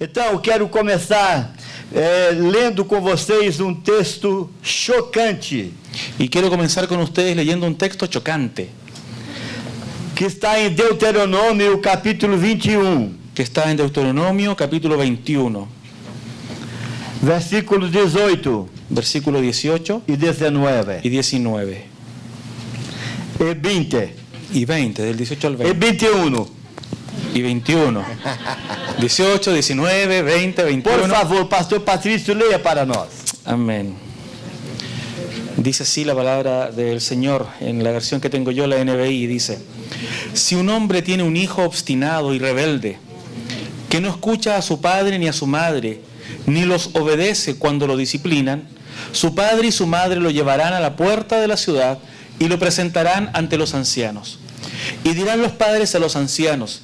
Então, eu quero começar lendo com vocês um texto chocante. Y quiero comenzar con ustedes leyendo un texto chocante Que está em Deuteronômio, capítulo 21, que está en Deuteronomio capítulo 21, versículos 18 versículo 18 e 19. y 19 E 20. y 20, del 18 al E 20 21. y 21. 18, 19, 20, Por 21. favor, pastor Patrício, leia para nós. Amén. Dice así la palabra del Señor en la versión que tengo yo, la NBI, dice: si un hombre tiene un hijo obstinado y rebelde, que no escucha a su padre ni a su madre, ni los obedece cuando lo disciplinan, su padre y su madre lo llevarán a la puerta de la ciudad y lo presentarán ante los ancianos. Y dirán los padres a los ancianos: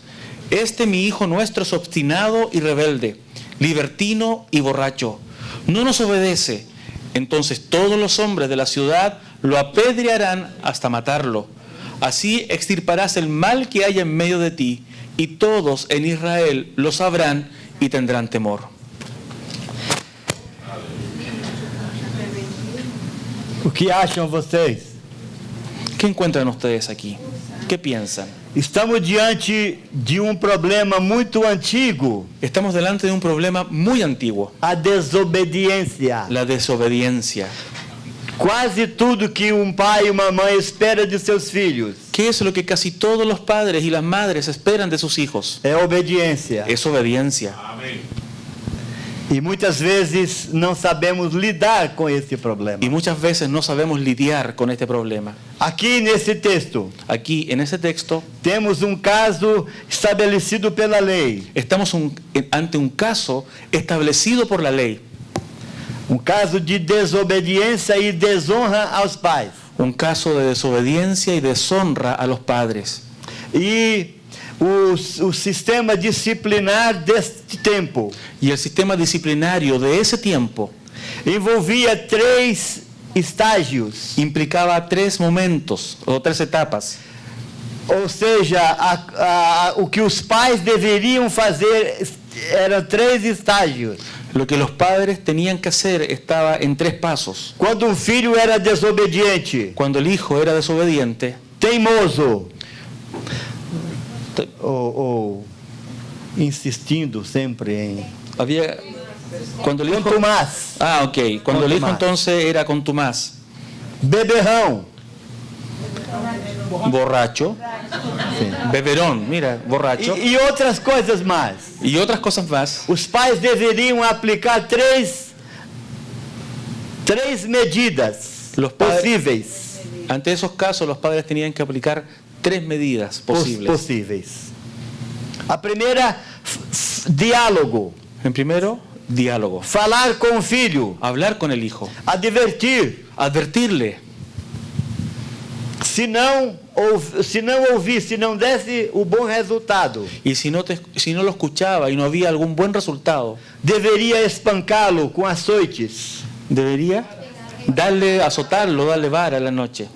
este mi hijo nuestro es obstinado y rebelde, libertino y borracho, no nos obedece. Entonces todos los hombres de la ciudad lo apedrearán hasta matarlo. Así extirparás el mal que haya en medio de ti, y todos en Israel lo sabrán y tendrán temor. O que acham vocês? ¿Qué encuentran ustedes aquí? ¿Qué piensan? Estamos diante de um problema muito antigo, Estamos delante de un problema muy antiguo, a desobediência. la desobediencia. Quase tudo que um pai e uma mãe espera de seus filhos ¿Qué es lo que casi todos los padres y las madres esperan de sus hijos? é obediência. Es obediencia. E muitas vezes não sabemos lidar com esse problema. Y muchas veces no sabemos lidiar con este problema. Aqui nesse texto, Aquí, en ese texto, temos um caso estabelecido pela lei. estamos ante un caso establecido por la ley. Um caso de desobediência e desonra aos pais. Un caso de desobediencia y deshonra a los padres. E o sistema disciplinar deste tempo Y el sistema disciplinario de ese tiempo envolvia 3 estágios. implicaba 3 momentos o 3 etapas. Ou seja, o que os pais deveriam fazer eram 3 estágios. Lo que los padres tenían que hacer estaba en 3 pasos. Quando um filho era desobediente, Cuando el hijo era desobediente, teimoso, ou insistindo sempre em había... Cuando el hijo... contumaz, ok. Cuando el hijo Contumaz. entonces era contumaz, beberrão, borracho, beberón, mira, borracho, e outras coisas mais. y otras cosas más, Os pais deveriam aplicar três medidas Los padres- possíveis. ante esos casos los padres tenían que aplicar 3 medidas posibles. A primeira, diálogo. En primero, diálogo. Falar com o filho. Hablar con el hijo. Advertir. Advertirle. Se não ouvir, se não desse o bom resultado, Y si no lo escuchaba y no había algún buen resultado, deveria espancá-lo com açoites. debería azotarlo, darle vara a la noche.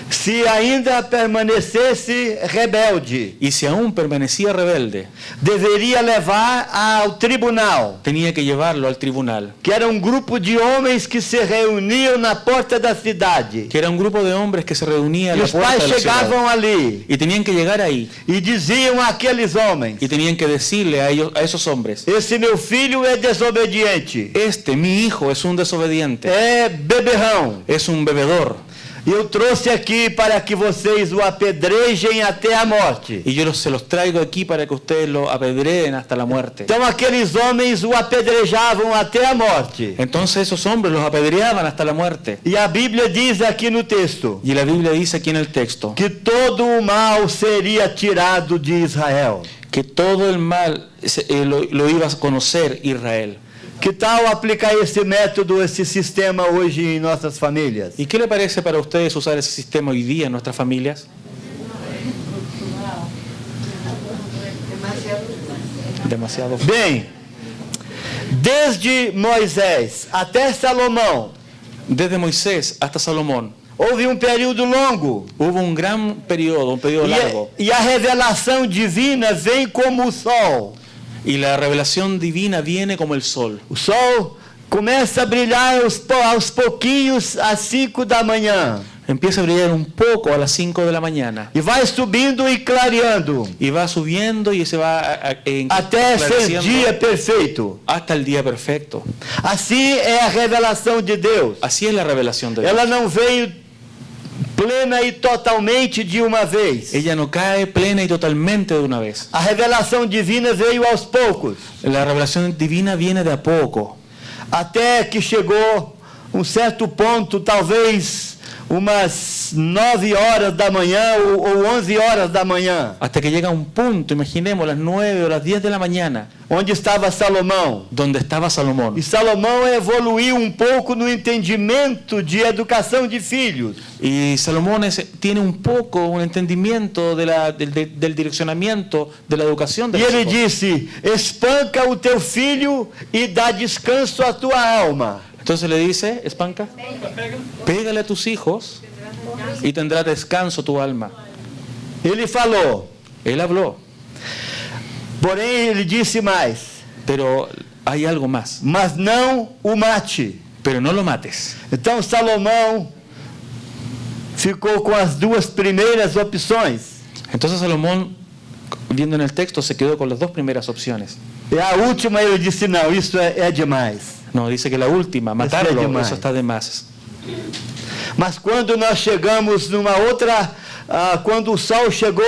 Se ainda permanecesse rebelde, Y si aún permanecía rebelde, deveria levar ao tribunal, tenía que llevarlo al tribunal, que era um grupo de homens que se reuniam na porta da cidade. que era un grupo de hombres que se reunía E en la os puerta pais de la ciudad. chegavam ali Y tenían que llegar ahí e diziam àqueles homens: y tenían que decirle a esos hombres: esse meu filho é desobediente, este, mi hijo, es un desobediente, é beberrão. es un bebedor. E eu trouxe aqui para que vocês o apedrejem até a morte. Y yo se los traigo aquí para que ustedes lo apedreen hasta la muerte. Então aqueles homens o apedrejavam até a morte. Entonces esos hombres los apedreaban hasta la muerte. E a Bíblia diz aqui no texto Y la Biblia dice aquí en el texto que todo o mal seria tirado de Israel. que todo el mal lo iba a conocer Israel. Que tal aplicar esse método, esse sistema hoje em nossas famílias? ¿Y qué le parece para ustedes usar ese sistema hoy día en nuestras familias? Demasiado. Bem, desde Moisés até Salomão, Desde Moisés hasta Salomón houve um período longo. hubo un gran periodo, un periodo largo. E a revelação divina vem como o sol. Y la revelación divina viene como el sol. O sol começa a brilhar aos pouquinhos às 5 da manhã. Empieza a brillar un poco a las 5 de la mañana. E vai subindo e clareando. Y va subiendo y se va Até ser esclareciendo dia perfeito. hasta el día perfecto. Assim é a revelação de Deus. Así es la revelación de Dios. Ela não veio plena e totalmente de uma vez. Ella no cae plena y totalmente de una vez. A revelação divina veio aos poucos. La revelación divina viene de a poco. Até que chegou um certo ponto, talvez umas 9 horas da manhã ou 11 horas da manhã, Hasta que llega un punto, imaginemos las 9 o las 10 de la mañana, onde estava Salomão. donde estaba Salomón. E Salomão evoluiu um pouco no entendimento de educação de filhos. Y Salomón tiene un poco un entendimiento del direccionamiento de la educación de E los ele hijos. disse: espanca o teu filho e dá descanso à tua alma. Entonces le dice, espanca, pégale a tus hijos y tendrá descanso tu alma. Ele falou, Él habló, porém ele disse mais: pero hay algo más. mas não o mate. Pero no lo mates. Então Salomão ficou com as duas primeiras opções. Entonces Salomón, viendo en el texto, se quedó con las dos primeras opciones. E a última ele disse: não, isso é demais. No, dice que la última, matarlo, demais. eso está de más. Mas quando nós chegamos numa outra, quando o sol chegou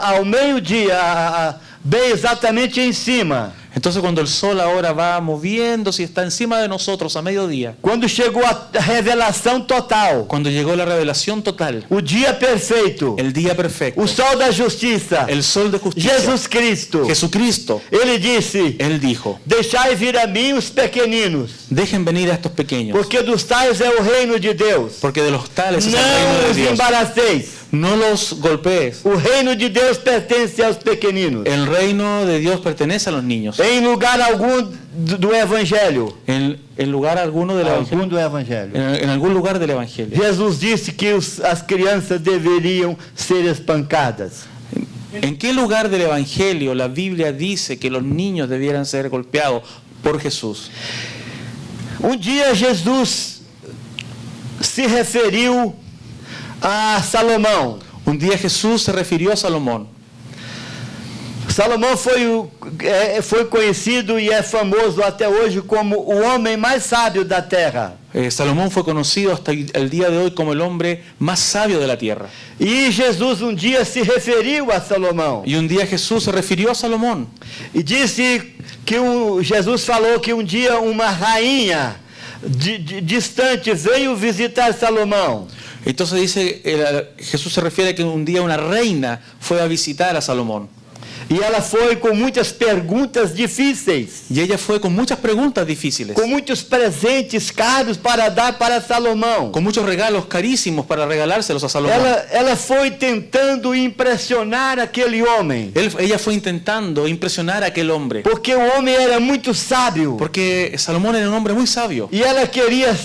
ao meio-dia, bem exatamente em cima, Entonces cuando el sol ahora va moviéndose y está encima de nosotros a mediodía, quando chegou a revelação total, cuando llegó la revelación total, o dia perfeito, el día perfecto, o sol da justiça, el sol de justicia, Jesus Cristo, Jesucristo, ele disse: Él dijo, deixai vir a mim os pequeninos, dejen venir a estos pequeños, porque dos tais é o reino de Deus. porque de los tales es el reino Não de os Dios. embaraceis. No los golpees. O reino de Deus pertence aos pequeninos. El reino de Dios pertenece a los niños. Em lugar algum do Evangelho. En lugar alguno del evangelio. Algum do Evangelho. En algún lugar del evangelio. Jesus disse que as crianças deveriam ser espancadas. ¿En qué lugar del evangelio la Biblia dice que los niños debieran ser golpeados por Jesús? Um dia Jesus se referiu a Salomão. Un día Jesús se refirió a Salomón. Salomão foi conhecido e é famoso até hoje como o homem mais sábio da terra. Salomón fue conocido hasta el día de hoy como el hombre más sabio de la tierra. E Jesus um dia se referiu a Salomão. Y un día Jesús se refirió a Salomón. E disse que Jesus falou que um dia uma rainha distante veio visitar Salomão. Entonces dice, Jesús se refiere a que un día una reina fue a visitar a Salomón. E ela foi com muitas perguntas difíceis, Y ella fue con muchas preguntas difíciles, com muitos presentes caros para dar para Salomão. con muchos regalos carísimos para regalárselos a Salomón. Ela foi tentando impressionar aquele homem, Ella fue intentando impresionar a aquel hombre, porque o homem era muito sábio. porque Salomón era un hombre muy sabio. E ela queria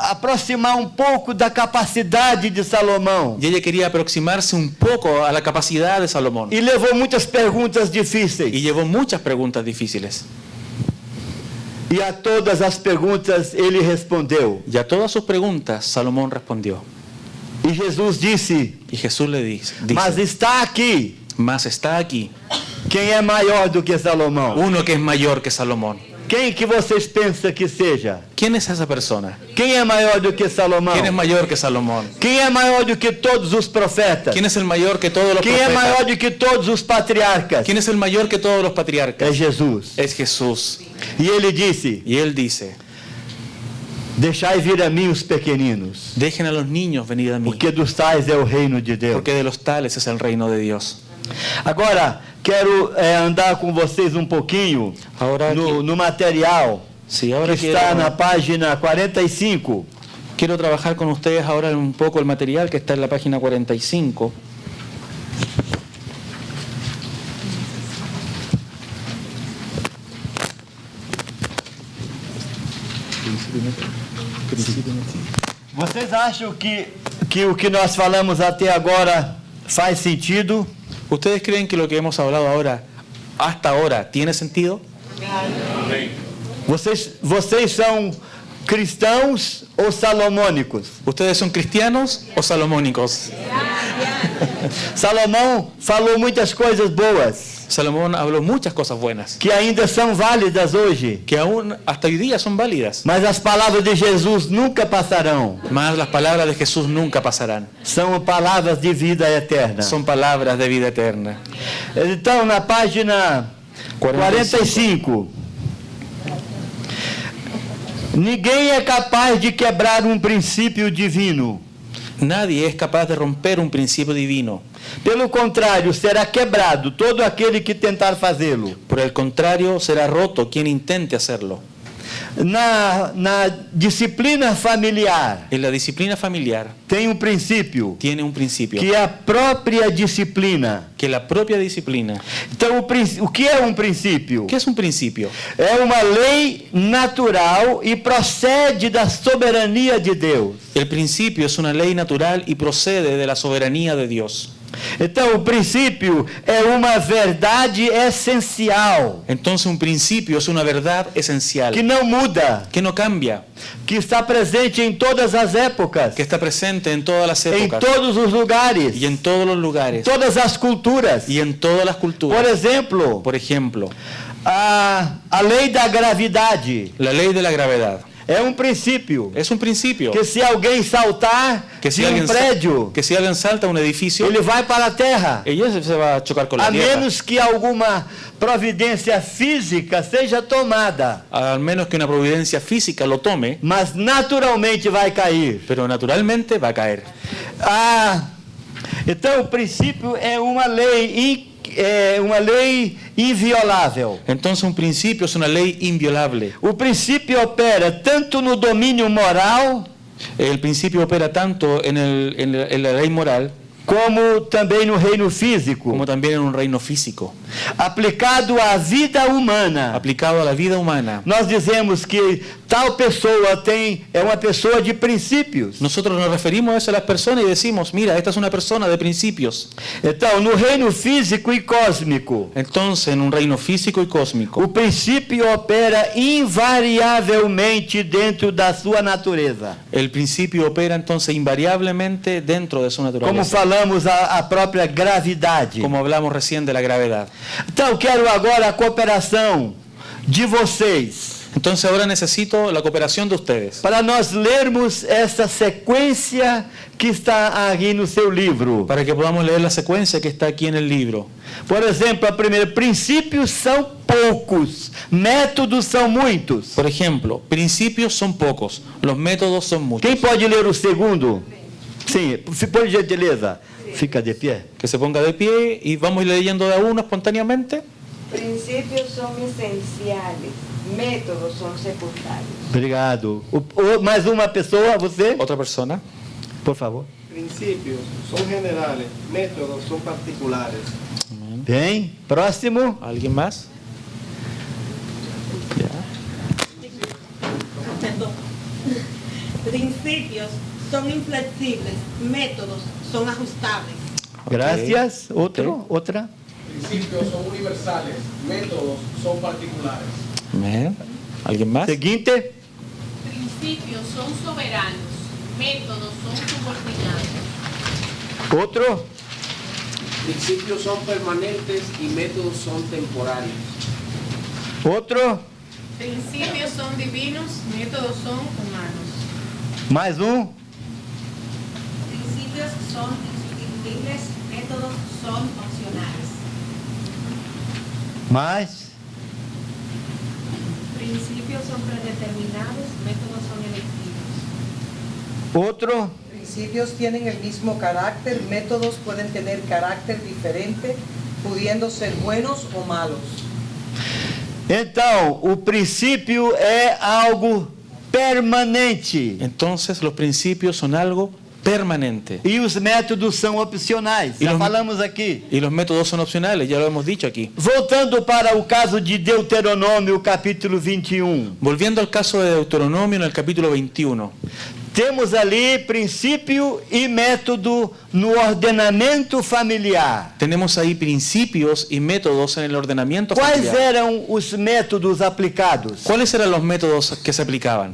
aproximar um pouco da capacidade de Salomão. Y ella quería aproximarse un poco a la capacidad de Salomón. E levou muitas perguntas difíceis. Y llevó muchas preguntas difíciles. E a todas as perguntas ele respondeu. Y a todas sus preguntas Salomón respondió. E Jesus disse: Y Jesús le dice, mas está aqui mas está aquí quem é maior do que Salomão. uno que es mayor que Salomón. Quem que vocês pensam que seja? ¿Quién es esa persona? Quem é maior do que Salomão? ¿Quién es mayor que Salomón? Quem é maior do que todos os profetas? ¿Quién es el mayor que todos los Quem é maior profetas? do que todos os patriarcas? ¿Quién es el mayor que todos los É patriarcas? Jesus. Es Jesús. E ele disse: Y él dice, deixai vir a mim os pequeninos, dejen a los niños venir a mí, porque dos tais é o reino de Deus. porque de los tales es el reino de Dios. Agora, quero andar com vocês um pouquinho Ahora no material Sí, que ahora está na página 45. quiero trabajar con ustedes ahora un poco el material que está en la página 45. Vocês acham que o que nós falamos até agora faz sentido? ¿Ustedes creen que lo que hemos hablado ahora hasta ahora tiene sentido? Vocês são cristãos ou salomônicos? ¿Ustedes son cristianos o salomónicos? Salomão falou muitas coisas boas Salomón habló muchas cosas buenas, que ainda são válidas hoje, que aún hasta hoy día son válidas. mas as palavras de Jesus nunca passarão. Mas las palabras de Jesús nunca pasarán. São palavras de vida eterna. Son palabras de vida eterna. Então, na página 45. Ninguém é capaz de quebrar um princípio divino. Nadie es capaz de romper un principio divino. Pelo contrário, será quebrado todo aquele que tentar fazê-lo. Por el contrario, será roto quien intente hacerlo. Na disciplina familiar, En la disciplina familiar tem um princípio, tiene un principio, que é a própria disciplina. que la propia disciplina. Então, o que é um princípio? ¿Qué es un principio? É uma lei natural e procede da soberania de Deus. El principio es una ley natural y procede de la soberanía de Dios. Então, o princípio é uma verdade essencial, Entonces un principio es una verdad esencial, que não muda, que no cambia, que está presente em todas as épocas, que está presente en todas las em épocas todos os lugares, y en todos los lugares todas as culturas. y en todas las Por culturas. exemplo, Por ejemplo, a lei da gravidade la ley de la gravedad é um princípio, es un principio que se alguém saltar que si de um alguien, prédio, que si alguien salta a un edificio, ele vai para a terra, ella se va a chocar con la a tierra, menos que alguma providência física seja tomada, al menos que una providencia física lo tome, mas naturalmente vai cair. pero naturalmente va a caer. Então, o princípio é uma lei inviolável. Entonces un principio es una ley inviolable. O princípio opera tanto no domínio moral, El principio opera tanto en la lei moral como também no reino físico, como también en un reino físico, aplicado à vida humana. aplicado a la vida humana. Nós dizemos que tal pessoa é uma pessoa de princípios. Nosotros nos referimos a eso a las personas y decimos, mira, esta es una persona de principios. Então, no reino físico e cósmico, Entonces, en un reino físico y cósmico, o princípio opera invariavelmente dentro da sua natureza. el principio opera entonces invariablemente dentro de su Como naturaleza, falamos, a própria gravidade. como hablamos recién de la gravedad. Então, quero agora a cooperação de vocês, Entonces ahora necesito la cooperación de ustedes para nós lermos essa sequência que está aqui no seu livro. para que podamos leer la secuencia que está aquí en el libro. Por exemplo, a primeira, princípios são poucos, métodos são muitos. Por ejemplo, principios son pocos, los métodos son muchos. Quem pode ler o segundo? Sim, por gentileza. Fica de pé. Que se ponga de pie y vamos a ir leyendo de a uno espontáneamente. Princípios são essenciais, métodos são secundários. Obrigado. Mais uma pessoa, você? Otra persona. Por favor. Principios son generales, métodos son particulares. Bem, próximo. ¿Alguien más? Ya. Principios son inflexibles, métodos son ajustables. Ok. Gracias. Outro, Ok. outra. Principios son universales, métodos son particulares. Bien. ¿Alguien más? Seguinte. Principios son soberanos, métodos son subordinados. Outro. Principios son permanentes y métodos son temporarios. Outro. Principios son divinos, métodos son humanos. Mais um. Principios son insustituibles, métodos son opcionales. Mais. Principios son predeterminados, métodos son electivos. Outro. Principios tienen el mismo carácter, métodos pueden tener carácter diferente, pudiendo ser buenos o malos. Então, o princípio é algo permanente Entonces los principios son algo permanente e os métodos são opcionais. E Já los- falamos aqui. y los métodos son opcionales, ya lo hemos dicho aquí. Voltando para o caso de Deuteronômio, capítulo 21. Volviendo al caso de Deuteronomio en el capítulo 21. Temos ali princípio e método no ordenamento familiar. Tenemos ahí principios y métodos en el ordenamiento Quais familiar. eram os métodos aplicados? ¿Cuáles eran los métodos que se aplicaban?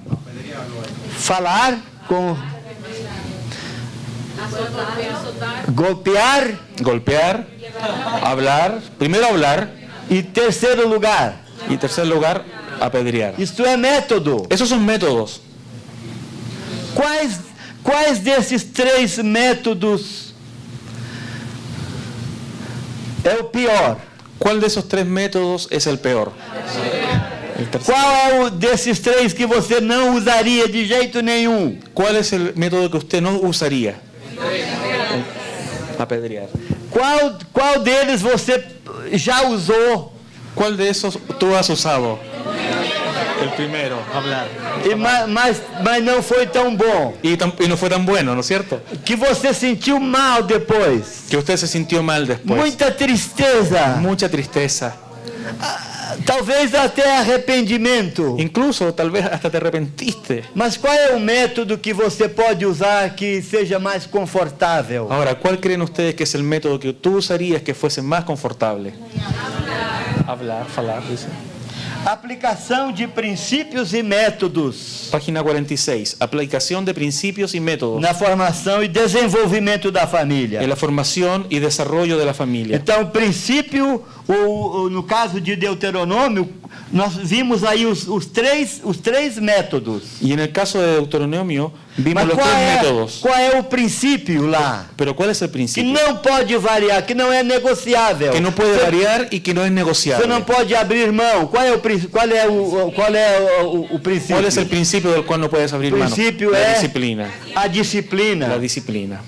Falar com golpear Golpear, hablar, primero hablar e terceiro lugar. y en tercer lugar, apedrear. Isto é método. Esos son métodos. Quais desses 3 métodos é o pior? ¿Cuál de esos 3 métodos es el peor? El tercero. Qual é o desses 3 que você não usaria de jeito nenhum? ¿Cuál es el método que usted no usaría? Apedrear. Qual deles você já usou? ¿Cuál de esos tú has usado? El primero, hablar. Mas não foi tão bom. Y no fue tan bueno, ¿no es cierto? Que você sentiu mal depois. Que usted se sintió mal después. Muita tristeza. Mucha tristeza. Talvez até arrependimento. Incluso tal vez hasta te arrepentiste. Mas qual é o método que você pode usar que seja mais confortável? Ahora, ¿cuál creen ustedes que es el método que tú usarías que fuese más confortable? Hablar, falar, dice. Aplicação de princípios e métodos Página 46. Aplicación de principios y métodos na formação e desenvolvimento da família. en la formación y desarrollo de la familia. Então, o princípio, no caso de Deuteronômio, nós vimos aí os três métodos. Y en el caso de Deuteronomio vimos Mas los 3 métodos. qual é o princípio lá? Pero ¿cuál es el Que principio? não pode variar, que não é negociável. Que no puede variar y que no es Você negociable. não pode abrir mão. Qual é o princípio? ¿Cuál es el principio del cual no puedes abrir mano? Principio La es- disciplina. A disciplina. La disciplina.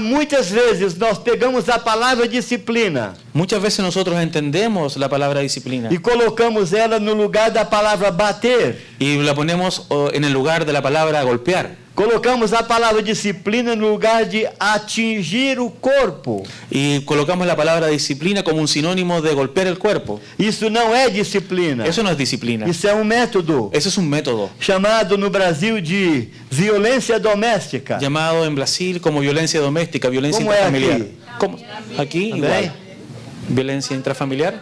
Muitas vezes nós pegamos a palavra disciplina Muchas veces nosotros entendemos la palabra disciplina e colocamos ela no lugar da palavra bater. y la ponemos en el lugar de la palabra golpear. Colocamos a palavra disciplina no lugar de atingir o corpo. Y colocamos la palabra disciplina como un sinónimo de golpear el cuerpo. Isso não é disciplina. Eso no es disciplina. Isso é um método Eso es un método chamado no Brasil de violência doméstica. llamado en Brasil como violencia doméstica, violencia ¿Cómo es intrafamiliar. aquí? ¿Cómo? Aquí Também? igual. Violencia intrafamiliar,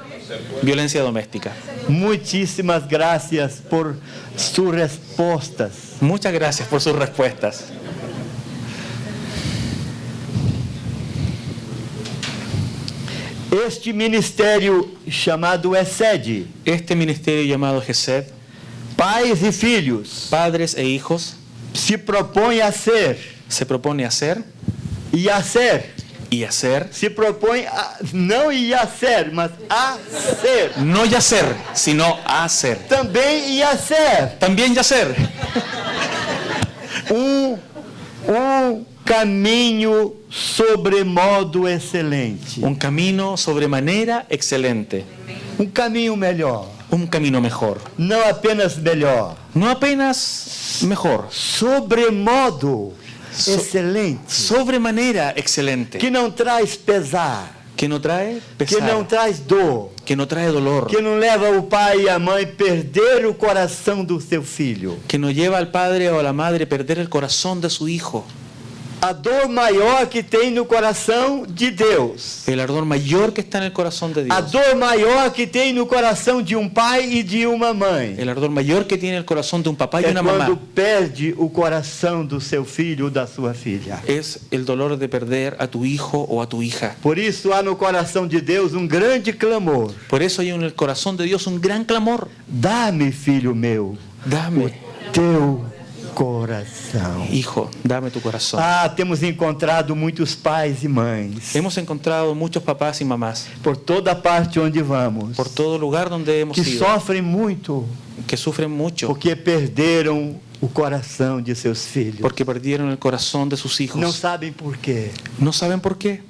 violencia doméstica. Muitíssimas graças por suas respostas. Muchas gracias por sus respuestas. Este ministério chamado ESED, Este ministerio llamado GESED, pais e filhos, padres e hijos, se propõe a ser se propone hacer e a ser. y hacer, Se propõe a, não ir a ser, mas a ser. no ya ser, sino hacer. Também ir a ser También ya ser. um caminho sobremodo excelente. Un camino sobremanera excelente. Um caminho melhor. Un camino mejor. Não apenas melhor. No apenas mejor. Sobremodo excelente. Sobremanera excelente. Que não traz pesar. Que no trae Que não pesar. traz dor. Que no trae dolor. Que não leva o pai e a mãe a perder o coração do seu filho. Que no lleva al padre o a la madre a perder el corazón de su hijo. A dor maior que tem no coração de Deus. El ardor mayor que está en el corazón de A Dios. dor maior que tem no coração de um pai e de uma mãe. El ardor mayor que tiene el corazón de un papá y É una quando mamá. perde o coração do seu filho ou da sua filha. Es el dolor de perder a tu hijo o a tu hija. Por isso há no coração de Deus um grande clamor. Por eso hay en el corazón de Dios un gran clamor. Dá-me, filho meu, Dame, teu coração. hijo, dame tu corazón. Temos encontrado muitos pais e mães Hemos encontrado muchos papás y mamás por toda parte onde vamos por todo lugar donde hemos que ido sofrem muito que sufren mucho porque perderam o coração de seus filhos. porque perdieron el corazón de sus Não hijos. sabem por quê. No saben por qué.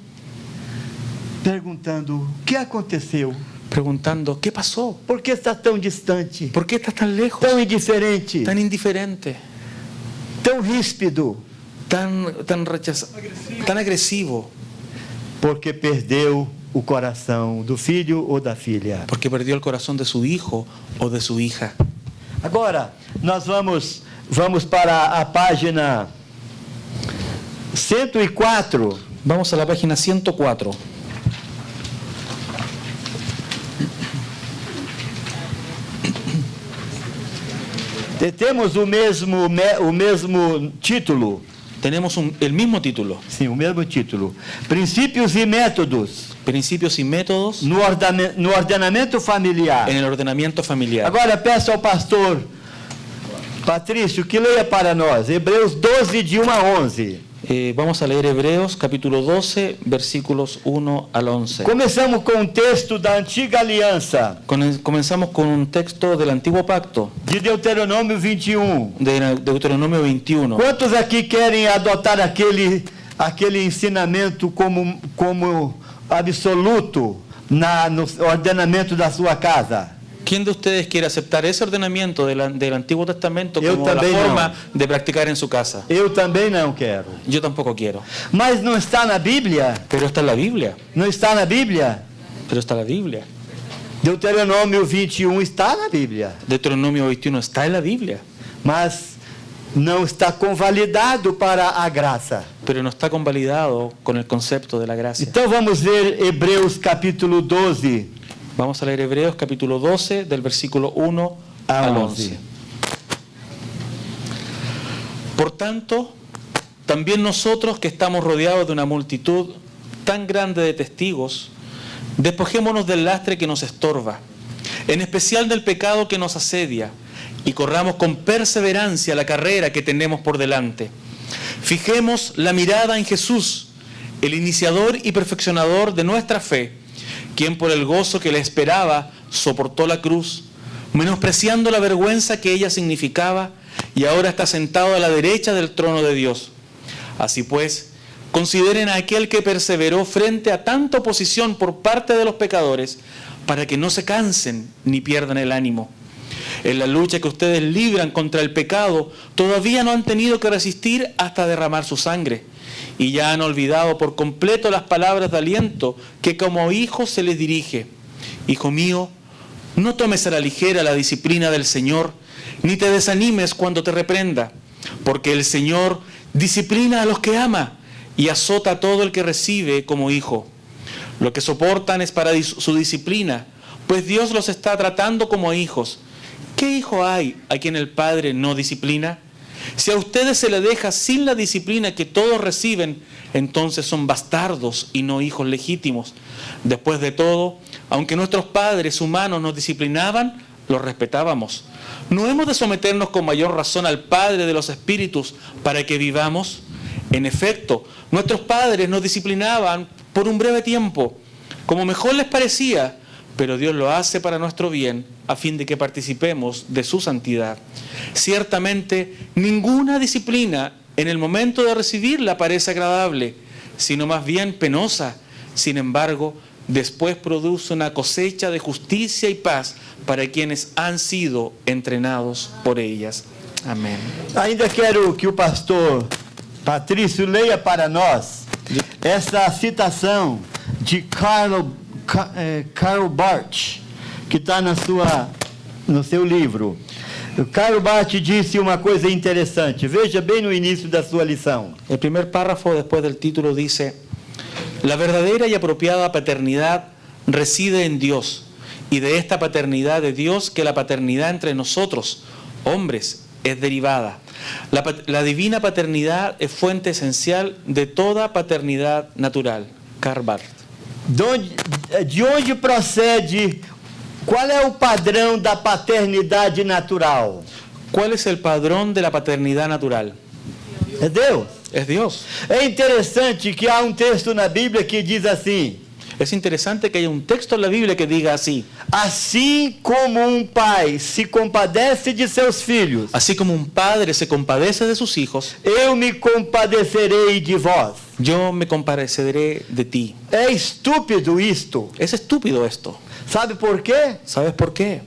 Perguntando: o que aconteceu? Preguntando, ¿qué pasó? Por que está tão distante? ¿Por qué estás tan lejos? Tão indiferente? Tan indiferente, Tão ríspido? tan agresivo, Porque perdeu o coração do filho ou da filha. porque perdió el corazón de su hijo o de su hija. Agora, nós vamos Vamos para a página 104. Vamos a la página 104. Temos o mesmo título. Tenemos el mismo título. Sim, o mesmo título. Princípios e métodos Principios y métodos no ordenamento familiar. en el ordenamiento familiar. Agora peço ao pastor Patrício que leia para nós Hebreus 12, de 1 a 11. Vamos a leer Hebreos capítulo 12, versículos 1 al 11. Começamos com um texto da antiga aliança, Comenzamos con un texto del Antiguo Pacto, de Deuteronômio 21. de Deuteronomio 21. Quantos aqui querem adotar aquele ensinamento como absoluto no ordenamento da sua casa? ¿Quién de ustedes quiere aceptar ese ordenamiento del Antiguo Testamento Yo como la también forma no. de practicar en su casa? Eu também não quero. Yo tampoco quiero. Mas não está na Bíblia? Pero está en la Biblia. Não está na Bíblia? Pero está en la Biblia. Deuteronômio 21 está na Bíblia, Deuteronomio 21 está en la Biblia, mas não está convalidado para a graça. pero no está convalidado con el concepto de la gracia. Então vamos ver Hebreus capítulo 12. Vamos a leer Hebreos capítulo 12 del versículo 1 al 11. Por tanto, también nosotros que estamos rodeados de una multitud tan grande de testigos, despojémonos del lastre que nos estorba, en especial del pecado que nos asedia, y corramos con perseverancia la carrera que tenemos por delante. Fijemos la mirada en Jesús, el iniciador y perfeccionador de nuestra fe, quien por el gozo que le esperaba soportó la cruz, menospreciando la vergüenza que ella significaba, y ahora está sentado a la derecha del trono de Dios. Así pues, consideren a aquel que perseveró frente a tanta oposición por parte de los pecadores, para que no se cansen ni pierdan el ánimo. En la lucha que ustedes libran contra el pecado, todavía no han tenido que resistir hasta derramar su sangre, y ya han olvidado por completo las palabras de aliento que como hijo se les dirige. Hijo mío, no tomes a la ligera la disciplina del Señor, ni te desanimes cuando te reprenda, porque el Señor disciplina a los que ama y azota a todo el que recibe como hijo. Lo que soportan es para su disciplina, pues Dios los está tratando como hijos. ¿Qué hijo hay a quien el Padre no disciplina? Si a ustedes se les deja sin la disciplina que todos reciben, entonces son bastardos y no hijos legítimos. Después de todo, aunque nuestros padres humanos nos disciplinaban, los respetábamos. ¿No hemos de someternos con mayor razón al Padre de los Espíritus para que vivamos? En efecto, nuestros padres nos disciplinaban por un breve tiempo, como mejor les parecía, pero Dios lo hace para nuestro bien, a fin de que participemos de su santidad. Ciertamente, ninguna disciplina en el momento de recibirla parece agradable, sino más bien penosa. Sin embargo, después produce una cosecha de justicia y paz para quienes han sido entrenados por ellas. Amén. Ainda quero que o pastor Patrício leia para nós essa citação de Karl Barth, que está no seu livro. O Karl Barth disse uma coisa interessante. Veja bem no início da sua lição. El primer párrafo después del título dice: la verdadera y apropiada paternidad reside en Dios, y de esta paternidad de Dios que la paternidad entre nosotros, hombres, es derivada. La divina paternidad es fuente esencial de toda paternidad natural. Karl Barth. De onde procede, qual é o padrão da paternidade natural? ¿Cuál es el padrón de la paternidad natural? É Deus. Es Dios. É interessante que há texto na Bíblia que diz assim: Es interesante que haya un texto en la Biblia que diga así: assim como pai se compadece de seus filhos, así como un padre se compadece de sus hijos, eu me compadecerei de vós. yo me compadeceré de ti. É estúpido isto. Es estúpido esto. Sabe por quê? ¿Sabes por qué?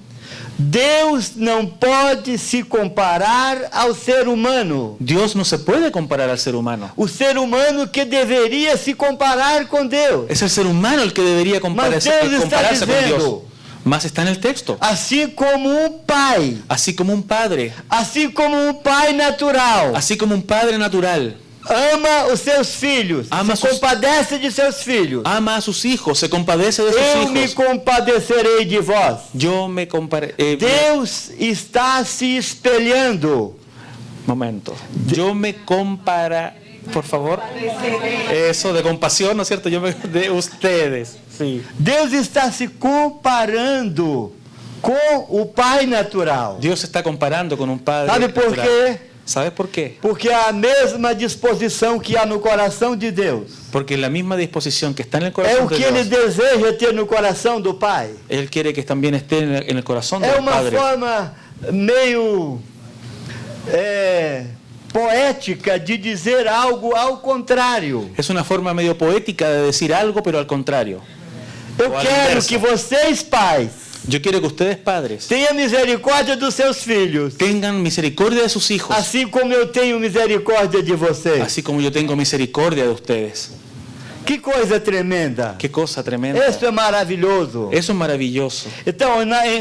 Deus não pode se comparar ao ser humano. Dios no se puede comparar al ser humano. O ser humano que deveria se comparar com Deus. Es el ser humano el que debería Mas Deus está compararse con Dios. dizendo: Mas está en el texto. Assim como pai, Así como un padre, assim como pai natural, así como un padre natural, ama os seus filhos, Ama se sus- compadece de seus filhos. ama a sus hijos, se compadece de Eu sus me hijos. compadecerei de vós. Yo me comparé. Deus está se espelhando. Momento. Yo me compara. Por favor. Eso de compasión, ¿no es cierto? De ustedes. Sí. Deus está se comparando com o pai natural. Dios se está comparando con un padre. Sabe por natural. quê? ¿Sabes por qué? Porque a mesma disposição que há no coração de Deus Porque la misma disposición que está en el é corazón o de que ele Dios, deseja ter no coração do pai. Él quiere que también esté en el corazón É del uma Padre. forma meio poética de dizer algo ao contrário. Es una forma medio poética de decir algo, pero al contrario. Eu Ou a quero inversa. que vocês, pais, Yo quiero que ustedes, padres, tenham misericórdia dos seus filhos, tengan misericordia de sus hijos, assim como eu tenho misericórdia de vocês. así como yo tengo misericordia de ustedes. Que coisa tremenda! Qué cosa tremenda. Isso é maravilhoso. Eso es maravilloso. Então,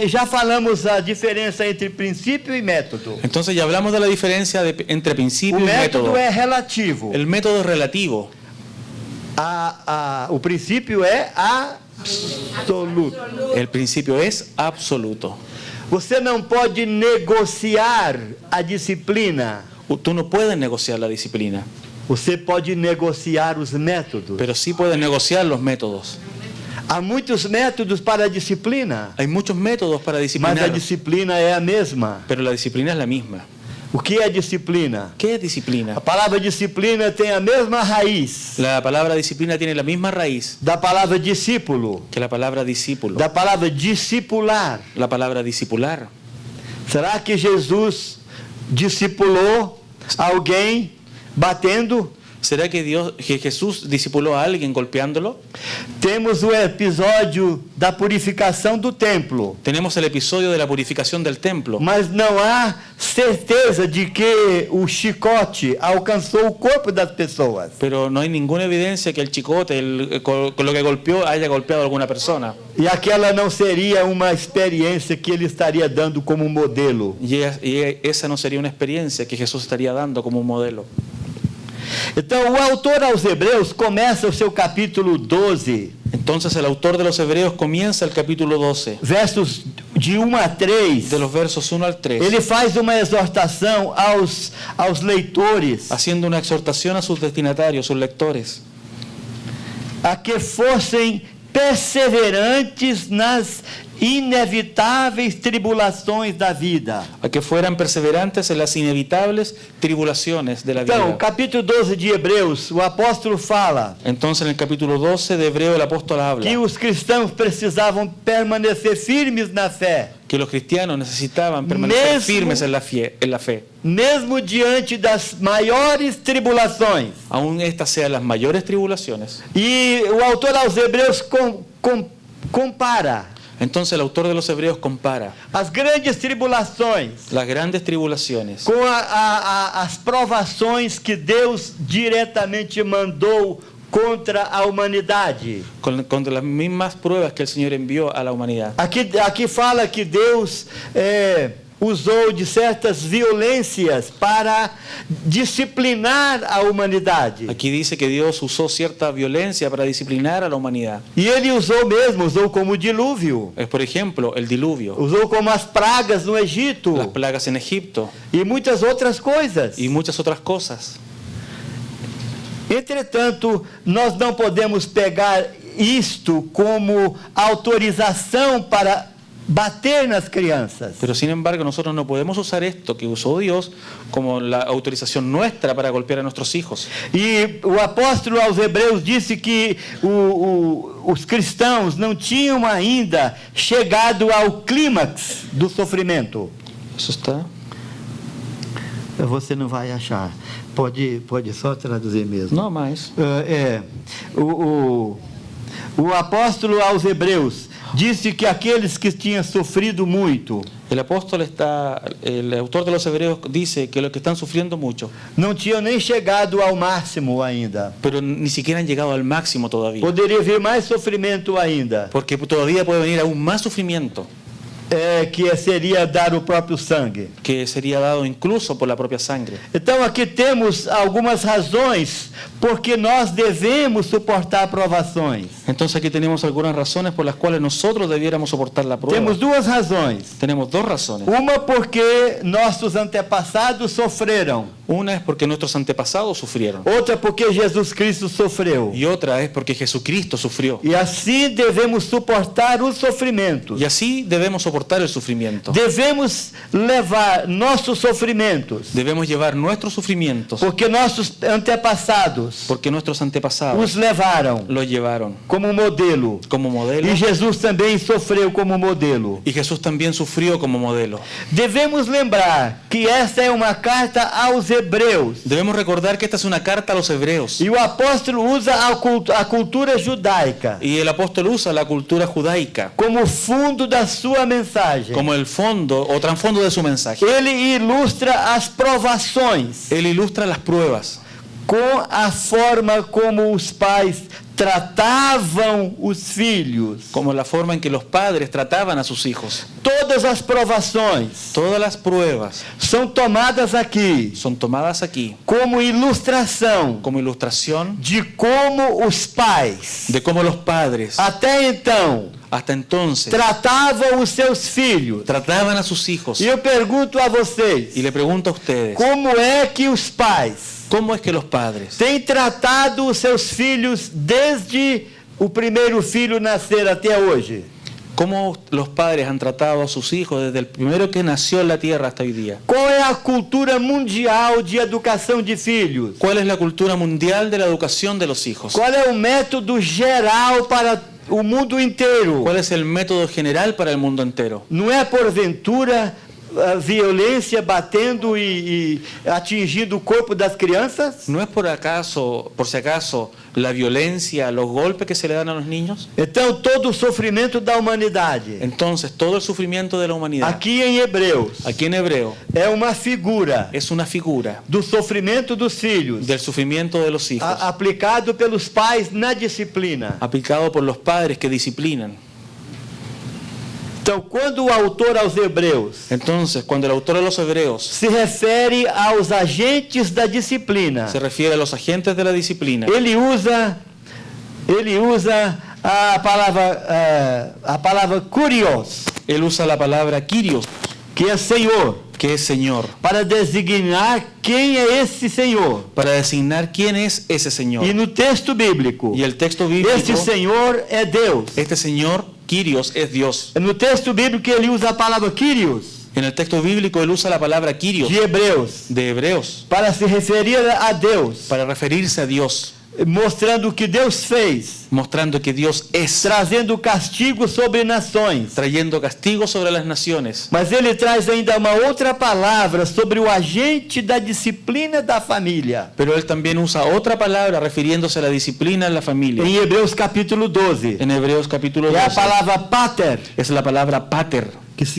já falamos a diferença entre princípio e método. Entonces ya hablamos de la diferencia entre O principio y método método. é relativo. El método es relativo. O princípio é absoluto. El principio es absoluto. Você não pode negociar a disciplina. Tú no puedes negociar la disciplina, Você pode negociar os métodos. pero sí puedes negociar los métodos. Há muitos métodos para a disciplina, Hay muchos métodos para mas a disciplinar, disciplina é a mesma. pero la disciplina es la misma. O que é disciplina? ¿Qué es disciplina? A palavra disciplina tem a mesma raiz La palabra disciplina tiene la misma raíz da palavra discípulo, que la palabra discípulo, da palavra discipular. la palabra discipular. Será que Jesus discipulou alguém batendo? ¿Será que Jesús discipuló a alguien golpeándolo? Temos o episódio da purificação do templo, Tenemos el episodio de la purificación del templo, mas não há certeza de que o chicote alcançou o corpo das pessoas. pero no hay ninguna evidencia que el chicote, con lo que golpeó, haya golpeado a alguna persona. E aquela não seria uma experiência que ele estaria dando como modelo. Y esa no sería una experiencia que Jesús estaría dando como un modelo. Então, o autor aos Hebreus começa o seu capítulo 12, Entonces el autor de los Hebreos comienza el capítulo 12, versos de 1 a 3. de los versos 1 al 3, Ele faz uma exortação aos leitores haciendo una exhortación a sus destinatarios, sus lectores, a que fossem perseverantes nas inevitáveis tribulações da vida. a que fueran perseverantes en las inevitables tribulaciones de la Então, vida. capítulo 12 de Hebreus, o apóstolo fala Entonces en el capítulo 12 de Hebreo el apóstol habla que os cristãos precisavam permanecer firmes na fé, que los cristianos necesitaban permanecer firmes en la fe, mesmo diante das maiores tribulações. aun estas sean las mayores tribulaciones. E o autor aos Hebreus compara Entonces el autor de los Hebreos compara as grandes tribulações las grandes tribulaciones com as provações que Deus diretamente mandou contra a humanidade. contra las mismas pruebas que el Señor envió a la humanidad. Aqui fala que Deus usou de certas violências para disciplinar a humanidade. Aquí dice que Dios usó cierta violencia para disciplinar a la humanidad. E ele usou como o dilúvio, Es, por ejemplo, el diluvio, usou como as pragas no Egito las plagas en Egipto e muitas outras coisas. y muchas otras cosas. Entretanto, nós não podemos pegar isto como autorização para bater nas crianças. Pero sin embargo, nosotros no podemos usar esto que usó Dios como la autorización nuestra para golpear a nuestros hijos. E o apóstolo aos Hebreus disse que os cristãos não tinham ainda chegado ao clímax do sofrimento. Eso está. Você não vai achar. Pode só traduzir mesmo. No más. O apóstolo aos Hebreus disse que aqueles que tinham sofrido muito El autor de los Hebreos dice que los que están sufriendo mucho, não tinham nem chegado ao máximo ainda. pero ni siquiera han llegado al máximo todavía. Poderia vir mais sofrimento ainda, Porque todavía puede venir aún más sufrimiento, que seria dar o próprio sangue. que sería dado incluso por la propia sangre. Então aqui temos algumas razões porque nós devemos suportar provações. Entonces aquí tenemos algunas razones por las cuales nosotros debiéramos soportar la prueba. Temos duas razões. Tenemos dos razones. Uma porque nossos antepassados sofreram, Una es porque nuestros antepasados sufrieron. outra porque Jesus Cristo sofreu. Y otra es porque Jesucristo sufrió. E assim devemos suportar os sofrimentos. Y así debemos soportar el sufrimiento. Devemos levar nossos sofrimentos, Debemos llevar nuestros sufrimientos porque nossos antepassados porque nuestros antepasados os levaram los llevaron como modelo. como modelo. E Jesus também sofreu como modelo. Y Jesús también sufrió como modelo. Devemos lembrar que esta é uma carta aos Hebreus. Debemos recordar que esta es una carta a los hebreos. E o apóstolo usa a cultura judaica Y el apóstol usa la cultura judaica como fundo da sua mensagem. como el fondo o trasfondo de su mensaje. Ele ilustra as provações Él ilustra las pruebas com a forma como os pais tratavam os filhos. como la forma en que los padres trataban a sus hijos. Todas as provações Todas las pruebas são tomadas aqui son tomadas aquí como ilustração como ilustración de como os pais, de cómo los padres até então, hasta entonces tratavam os seus filhos. trataban a sus hijos. E eu pergunto a vocês, Y le pregunto a ustedes, como é que os pais ¿cómo es que los padres têm tratado os seus filhos desde o primeiro filho nascer até hoje? cómo los padres han tratado a sus hijos desde el primero que nació en la tierra hasta hoy día? Qual é a cultura mundial de educação de filhos? ¿Cuál es la cultura mundial de la educación de los hijos? Qual é o método geral para o mundo inteiro? ¿Cuál es el método general para el mundo entero? Não é porventura a violência batendo e atingindo o corpo das crianças? ¿No es por si acaso, la violencia, los golpes que se le dan a los niños? Então todo o sofrimento da humanidade, Entonces, todo el sufrimiento de la humanidad, aqui em Hebreus, aquí en hebreo, é uma figura es una figura do sofrimento dos filhos, del sufrimiento de los hijos, aplicado pelos pais na disciplina. aplicado por los padres que disciplinan. Então, quando o autor aos Hebreus Entonces, cuando el autor de los Hebreos se refere aos agentes da disciplina, se refiere a los agentes de la disciplina, ele usa a palavra kurios, él usa la palabra Kyrios, que é Senhor, que es Señor, para designar quem é esse Senhor. para designar quién es ese Señor. E no texto bíblico, Y el texto bíblico, este Senhor é Deus. este Señor, Kyrios, es Dios. No texto bíblico ele usa a palavra Kyrios, En el texto bíblico él usa la palabra Kyrios de Hebreus, de Hebreos para se referir a Deus, para referirse a Dios, mostrando o que Deus fez, mostrando que Dios es, trazendo castigo sobre nações. trayendo castigo sobre las naciones. Mas ele traz ainda uma outra palavra sobre o agente da disciplina da família. Pero él también usa otra palabra refiriéndose a la disciplina en la familia. Em Hebreus capítulo 12, En Hebreos capítulo é a 12 palavra pater, es la palabra pater,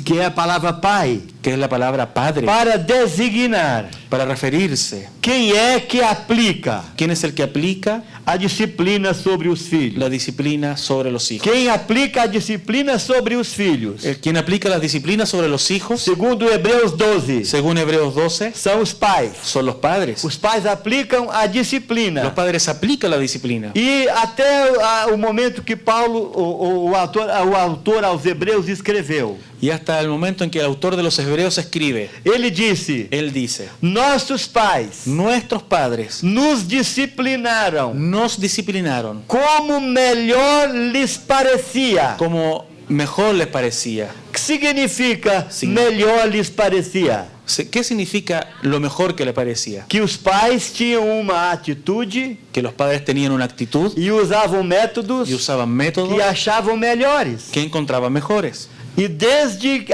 que é a palavra pai, que es la palabra padre, para designar para referirse. quem é que aplica ¿Quién es el que aplica a disciplina sobre os filhos. la disciplina sobre los hijos? Quem aplica a disciplina sobre os filhos, ¿Quién aplica las disciplinas sobre los hijos? segundo Hebreus 12, Según Hebreos 12, são os pais. son los padres. Os pais aplicam a Los disciplina. padres aplican la disciplina. E até o momento que Paulo, o autor aos Hebreus, escreveu, Y hasta el momento en que el autor de los Hebreos escribe, ele disse: él dice, nossos pais nuestros padres nos disciplinaram nos disciplinaron como melhor lhes parecia. como mejor les parecía. O que significa Sim. melhor lhes parecia? ¿Qué significa lo mejor que le parecía? Que os pais tinham uma atitude Que los padres tenían una actitud e usavam métodos y usaban métodos que achavam melhores. que encontraban mejores. E desde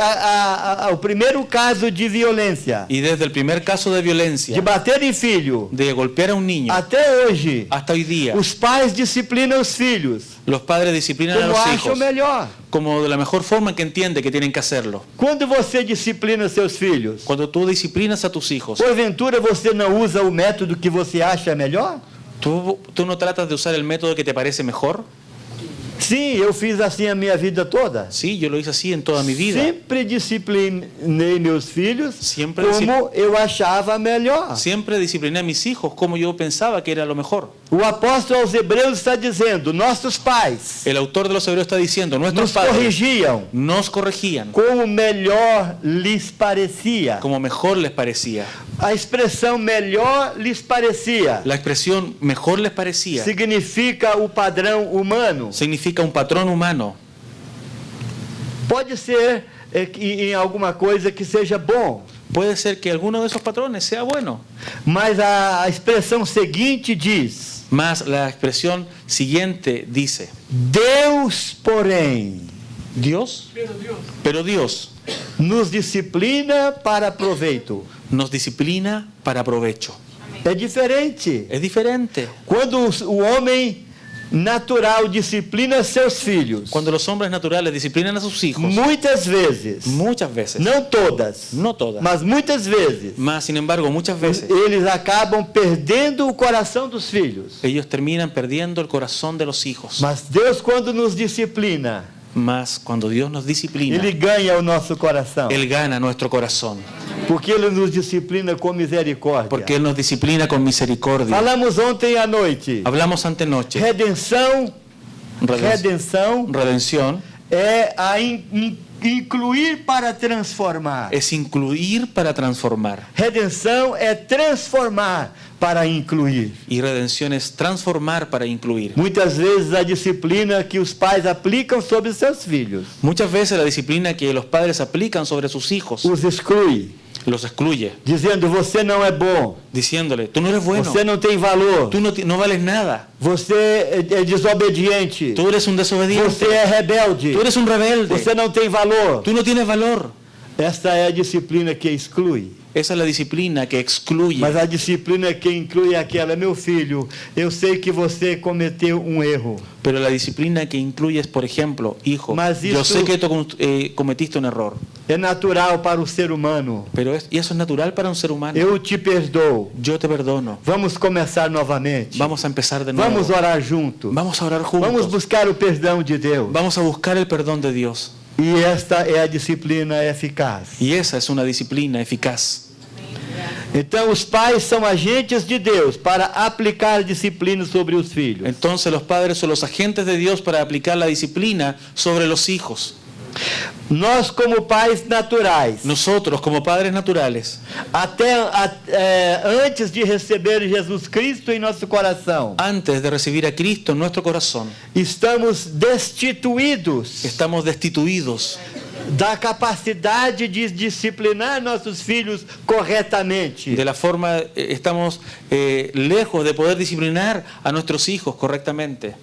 o primeiro caso de violência, Y desde el primer caso de de violencia, bater em filho, de golpear a un niño, até hoje, hasta hoy día, os pais disciplinam os filhos los padres disciplinan a como los acham hijos melhor. como de la mejor forma en que entiende que tienen que hacerlo. Quando você disciplina seus filhos, Cuando tú disciplinas a tus hijos, porventura você não usa o método que você acha melhor? ¿tú no tratas de usar el método que te parece mejor? Sim, eu fiz assim a minha vida toda. Sí, yo lo hice así en toda mi vida. Sempre disciplinei meus filhos Siempre como eu achava melhor. Siempre discipliné a mis hijos como yo pensaba que era lo mejor. O apóstolo aos Hebreus está dizendo: nossos pais El autor de los Hebreos está diciendo, nuestros nos padres corrigiam nos corregían como melhor lhes parecia. como mejor les parecía. A expressão melhor lhes parecia La expresión mejor les parecía significa o padrão humano. significa un patrón humano. Pode ser em alguma coisa que seja bom, Puede ser que alguno de esos patrones sea bueno, mas a expressão seguinte diz: mas la expresión siguiente dice, Deus, porém, pero Dios nos disciplina para proveito. nos disciplina para provecho. É diferente. Es diferente. Quando o homem natural disciplina seus filhos, Cuando los hombres naturales disciplinan a sus hijos, muitas vezes, muchas veces, não todas, no todas, mas muitas vezes, mas sin embargo muchas veces, eles acabam perdendo o coração dos filhos. ellos terminan perdiendo el corazón de los hijos. Mas Deus, quando nos disciplina, Mas cuando Dios nos disciplina, Ele ganha o nosso coração. Él gana nuestro corazón, Porque Ele nos disciplina com misericórdia. porque Él nos disciplina con misericordia. Falamos ontem à noite. Hablamos antenoche, Redenção redención é a incluir para transformar. es incluir para transformar, Redenção é transformar para incluir. y redención es transformar para incluir. Muitas vezes a disciplina que os pais aplicam sobre seus filhos Muchas veces la disciplina que los padres aplican sobre sus hijos os exclui, los excluye, dizendo: você não é bom, diciéndole, tú no eres bueno, você não tem valor, tú no vales nada, você é desobediente, tú eres un desobediente, você é rebelde, tú eres un rebelde, você não tem valor. tú no tienes valor. Esta é a disciplina que exclui. Esa es la disciplina que excluye. Mas a disciplina que inclui é aquela: meu filho, eu sei que você cometeu erro. Pero la disciplina que incluye es, por ejemplo, hijo, Mas yo isso- sé que cometiste un error, É natural para o ser humano. y eso es natural para un ser humano. Eu te perdoo. Yo te perdono. Vamos começar novamente. Vamos a empezar de nuevo. Vamos orar juntos. Vamos a orar juntos. Vamos buscar o perdão de Deus. Vamos a buscar el perdón de Dios. E esta é a disciplina eficaz. Y esa es una disciplina eficaz. Então, os pais são agentes de Deus para aplicar disciplina sobre os filhos. Entonces los padres son los agentes de Dios para aplicar la disciplina sobre los hijos. Nós, como pais naturais, Nosotros, como padres naturales, antes de receber Jesus Cristo em nosso coração, antes de recibir a Cristo en nuestro corazón, estamos destituídos estamos destituidos da capacidade de disciplinar nossos filhos corretamente. de la forma, estamos lejos de poder disciplinar a nuestros hijos correctamente.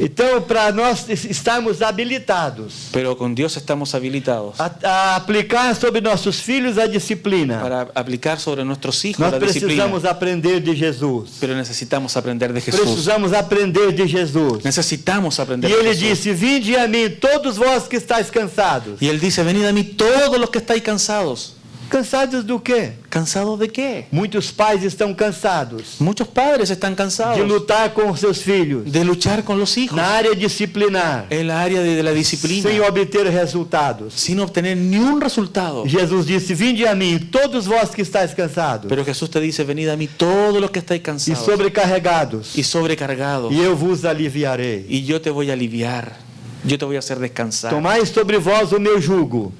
Então, para nós estarmos habilitados Pero con Dios estamos habilitados a aplicar sobre nossos filhos a disciplina, para aplicar sobre nuestros hijos nós la disciplina. precisamos aprender de Jesus. Pero necesitamos aprender de Jesús. Precisamos aprender de Jesus. Necesitamos aprender E de ele Jesús. disse: vinde a mim, todos vós que estáis cansados. Y Él dice, venid a mí todos los que estáis cansados. Cansados do quê? ¿Cansados de qué? Muitos pais estão cansados Muchos padres están de cansados lutar com seus filhos de luchar con los hijos na área disciplinar, en la área de la disciplina sem obter resultados. sin obtener ni un resultado. Jesus disse: vinde a mim, todos vós que estáis cansados Pero Jesús te dice, venid a mí todos los que estáis e cansados sobrecarregados, y sobrecargados, e eu vos aliviarei. y yo te voy a aliviar, yo te voy a hacer descansar. Tomai sobre vós o meu jugo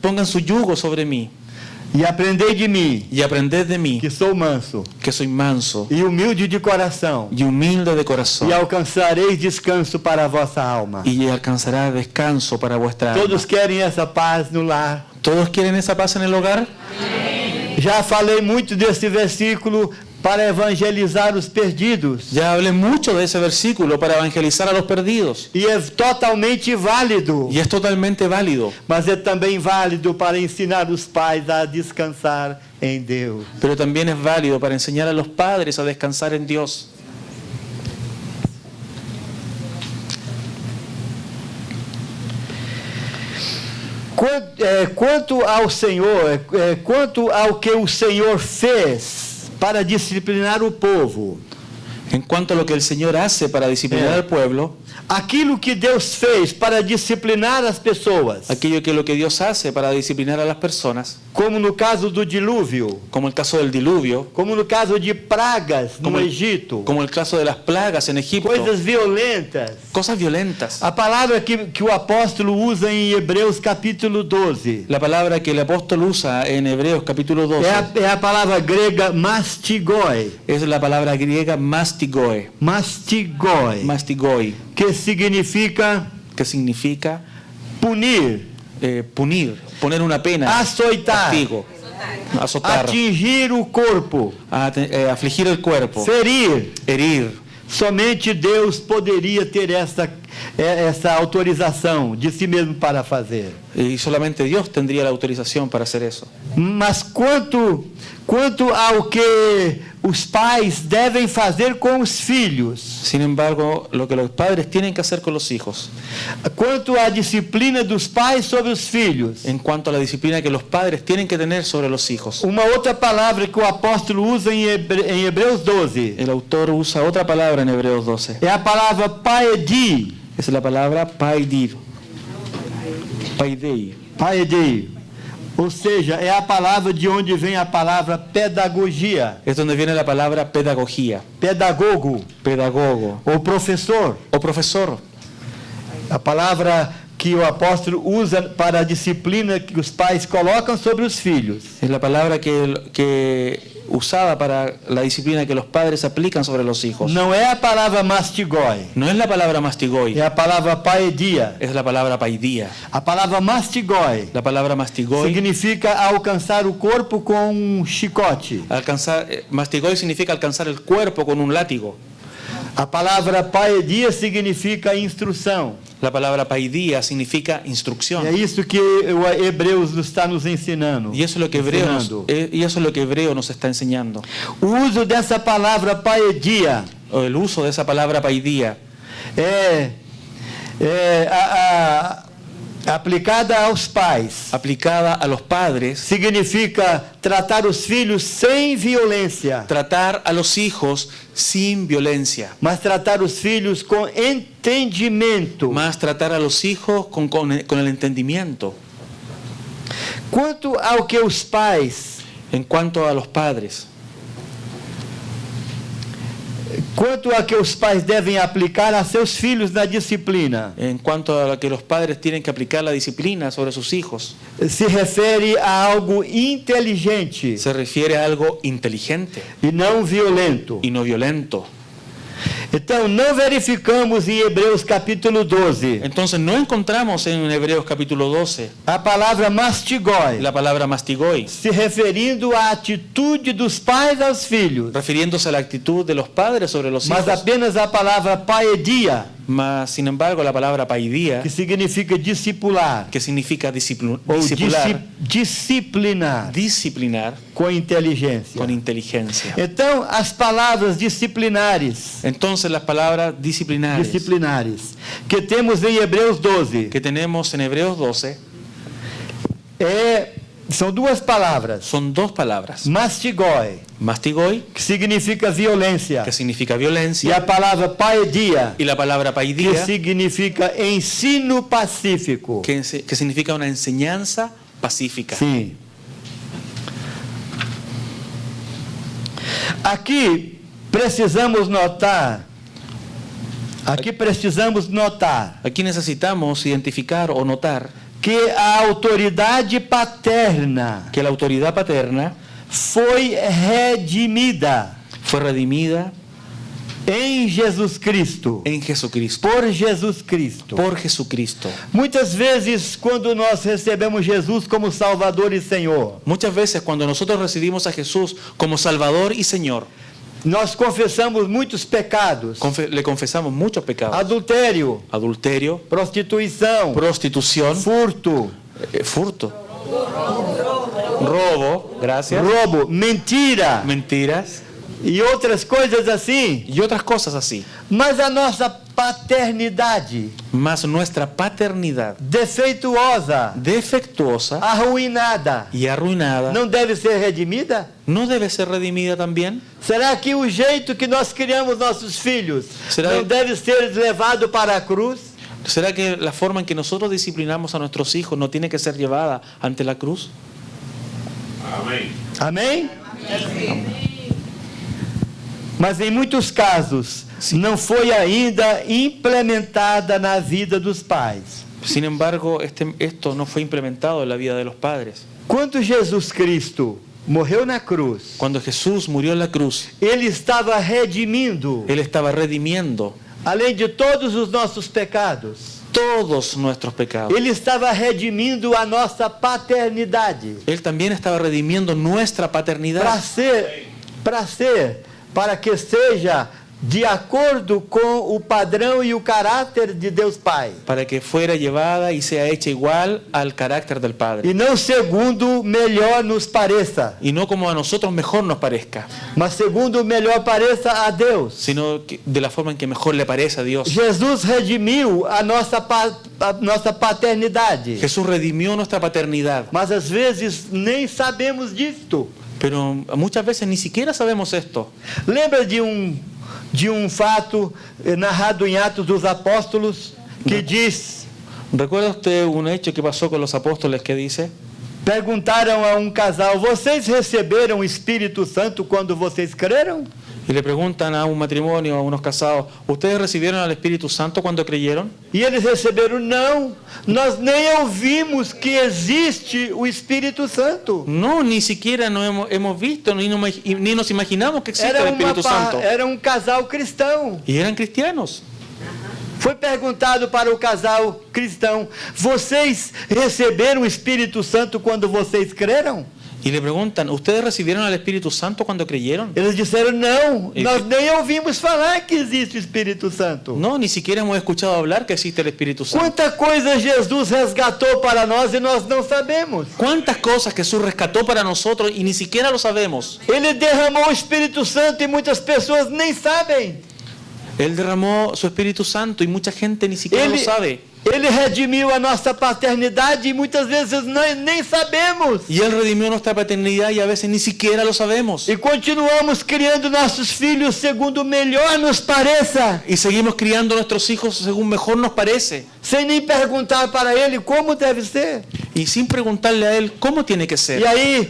Pongan su yugo sobre mí e aprendei de mim, y aprended de mí, que sou manso que soy manso e humilde de coração, y humilde de corazón, e alcançareis descanso para a vossa alma. y alcanzará descanso para vuestra alma. Todos querem essa paz no lar. ¿Todos quieren esa paz en el hogar? Já falei muito desse versículo para evangelizar os perdidos. Ya hablé mucho de ese versículo para evangelizar a los perdidos. E é totalmente válido. Y es totalmente válido. Mas é também válido para ensinar os pais a descansar em Deus. Pero también es válido para enseñar a los padres a descansar en Dios. Quanto ao Senhor, quanto ao que o Senhor fez para disciplinar o povo, En cuanto a lo que el Señor hace para disciplinar al pueblo, aquilo que Deus fez para disciplinar as pessoas, aquello que lo que Dios hace para disciplinar a las personas, como no caso do dilúvio, como el caso del diluvio, como no caso de pragas no Egito, como el caso de las plagas en Egipto, coisas violentas. cosas violentas. A palavra que o apóstolo usa em Hebreus capítulo 12 La palabra que el apóstol usa en Hebreos capítulo 12 é a palavra grega mastigoi, es la palabra griega mastigoi, mastigoi, que significa que significa punir, punir, poner una pena, açoitar, castigo, azotar, atingir o corpo, afligir el cuerpo, ferir. herir. Somente Deus poderia ter essa autorização de si mesmo para fazer. Y solamente Dios tendría la autorización para hacer eso. Mas quanto ao que os pais devem fazer com os filhos, Sin embargo, lo que los padres tienen que hacer con los hijos, quanto à disciplina dos pais sobre os filhos, en cuanto a la disciplina que los padres tienen que tener sobre los hijos, uma outra palavra que o apóstolo usa em Hebreus 12 el autor usa otra palabra en Hebreos 12. é a palavra paedi. Es la palabra paidir. Paidei. Paedi. Ou seja, é a palavra de onde vem a palavra pedagogia, Es donde viene la palabra pedagogía, pedagogo pedagogo ou professor. o profesor. A palavra que o apóstolo usa para a disciplina que os pais colocam sobre os filhos. Es la palabra que usada para la disciplina que los padres aplican sobre los hijos. Não é a palavra mastigoi, No es la palabra mastigoi, é a palavra paedia. es la palabra paidía. A palavra mastigoi La palabra mastigoi, significa alcançar o corpo com um chicote. mastigoi significa alcanzar el cuerpo con un látigo. A palavra paedia significa instrução. La palabra paidía significa instrucción. É isso que o Hebreus está nos ensinando. Y eso es lo que Hebreo nos está enseñando. O uso dessa palavra paedia O el uso de esa palabra paidía aplicada aos pais aplicada a los padres, significa tratar os filhos sem violência, tratar a los hijos sin violencia, mas tratar os filhos com entendimento. más tratar a los hijos con el entendimiento. Quanto ao que os pais, En cuanto a los padres, devem aplicar a seus filhos na disciplina, en cuanto a que los padres tienen que aplicar la disciplina sobre sus hijos, se refere a algo inteligente se refiere a algo inteligente e não violento. y no violento. Então, não verificamos em Hebreus capítulo 12 Entonces no encontramos en Hebreos capítulo 12 a palavra mastigoi, la palabra mastigoi, se referindo à atitude dos pais aos filhos, refiriéndose a la actitud de los padres sobre los mas hijos, apenas a palavra paedia, más sin embargo la palabra paidía, que significa discipular que significa ou disciplinar, disciplinar con inteligência. inteligencia. Então, as palavras disciplinares Entonces las palabras disciplinares que temos em Hebreus 12 que tenemos en Hebreos 12 são duas palavras. son dos palabras. Mastigoi, Mastigoi, que significa violência, que significa e violencia, a palavra paedia, y la palabra que paidía, significa ensino pacífico. que significa una enseñanza pacífica. Sim. Aqui precisamos notar Aquí necesitamos identificar o notar que a autoridade paterna que la autoridad paterna foi redimida fue redimida em Jesus Cristo, en Jesucristo, por Jesus Cristo. por Jesucristo. Muitas vezes, quando nós recebemos Jesus como Salvador e Senhor, Muchas veces cuando nosotros recibimos a Jesús como Salvador y Señor, Nós confessamos muitos pecados. Le confesamos muchos pecados. Adultério, Adulterio, prostituição, prostitución, furto, furto, robo, gracias, roubo, mentira mentiras e outras coisas assim. y otras cosas así. Mas a nossa paternidade Mas nuestra paternidad defeituosa, defectuosa arruinada, y arruinada não deve ser redimida? ¿no debe ser redimida también? Será que o jeito que nós criamos nossos filhos Será- não deve ser levado para a cruz? ¿Será que la forma en que nosotros disciplinamos a nuestros hijos no tiene que ser llevada ante la cruz? Amém? Mas em muitos casos não foi ainda implementada na vida dos pais. Sin embargo, esto no fue implementado en la vida de los padres. Quando Jesus Cristo morreu na cruz, Cuando Jesús murió en la cruz, Ele estava redimindo, Él estaba redimiendo além de todos os nossos pecados, todos nuestros pecados. Ele estava redimindo a nossa paternidade. Él también estaba redimiendo nuestra paternidad Para que seja de acordo com o padrão e o caráter de Deus Pai. para que fuera llevada y sea hecha igual al carácter del Padre. E não segundo melhor nos pareça, Y no como a nosotros mejor nos parezca, mas segundo melhor pareça a Deus. sino de la forma en que mejor le parece a Dios. Jesus redimiu a nossa paternidade, Jesús redimió nuestra paternidad, mas às vezes nem sabemos disto. pero muchas veces ni siquiera sabemos esto. Lembra de um fato narrado em Atos dos Apóstolos que diz: ¿Recuerda usted un hecho que pasó con los apóstoles que dice? perguntaram a um casal: vocês receberam o Espírito Santo quando vocês creram? Y le preguntan a un matrimonio, a unos casados, ¿ustedes recibieron al Espíritu Santo cuando creyeron? E eles receberam: não, nós nem ouvimos que existe o Espírito Santo. No, ni siquiera hemos visto, ni nos imaginamos que existe el Espíritu Santo. Era um casal cristão. Y eran cristianos. Foi perguntado para o casal cristão: vocês receberam o Espírito Santo quando vocês creram? Y le preguntan, ¿ustedes recibieron al Espíritu Santo cuando creyeron? Eles disseram: não, nós nem ouvimos falar que existe o Espírito Santo. No, ni siquiera hemos escuchado hablar que existe el Espíritu Santo. Quanta coisa Jesus resgatou para nós e nós não sabemos. ¿Cuántas cosas Jesús rescató para nosotros y ni siquiera lo sabemos? Ele derramou o Espírito Santo e muitas pessoas nem sabem. Él derramó su Espíritu Santo y mucha gente ni siquiera lo sabe. Ele redimiu a nossa paternidade e muitas vezes nem sabemos. Y Él redimió nuestra paternidad y a veces ni siquiera lo sabemos. E continuamos criando nossos filhos segundo melhor nos pareça, Y seguimos criando a nuestros hijos según mejor nos parece. sem nem perguntar para ele como deve ser. Y sin preguntarle a Él cómo tiene que E ser. aí,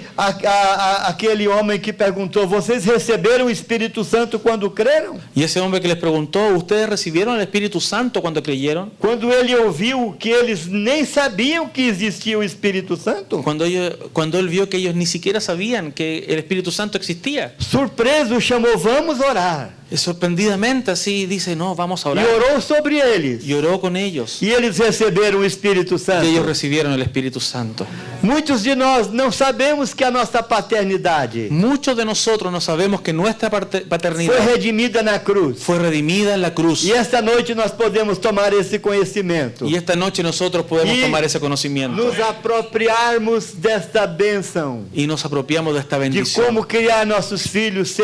aquele homem que perguntou: vocês receberam o Espírito Santo quando creram? Y ese hombre que les preguntó, ¿ustedes recibieron el Espíritu Santo cuando creyeron? Quando ele ouviu que eles nem sabiam que existia o Espírito Santo, Cuando él vio que ellos ni siquiera sabían que el Espíritu Santo existía. surpreso, chamou: vamos orar. Sorprendidamente así dice, no, vamos a E orar. orou sobre eles. Y oró con ellos. E eles receberam o Espírito Y ellos Santo. recibieron el Espíritu Santo. Muitos de nós não sabemos que a nossa paternidade Muchos de nosotros no sabemos que nuestra foi paternidad redimida na cruz. fue redimida en la cruz. E esta noite nós podemos tomar esse conhecimento, Y esta noche nosotros podemos Y tomar ese conocimiento. nos apropriarmos desta bênção, Y nos apropiamos de esta de bendición. como criar nossos filhos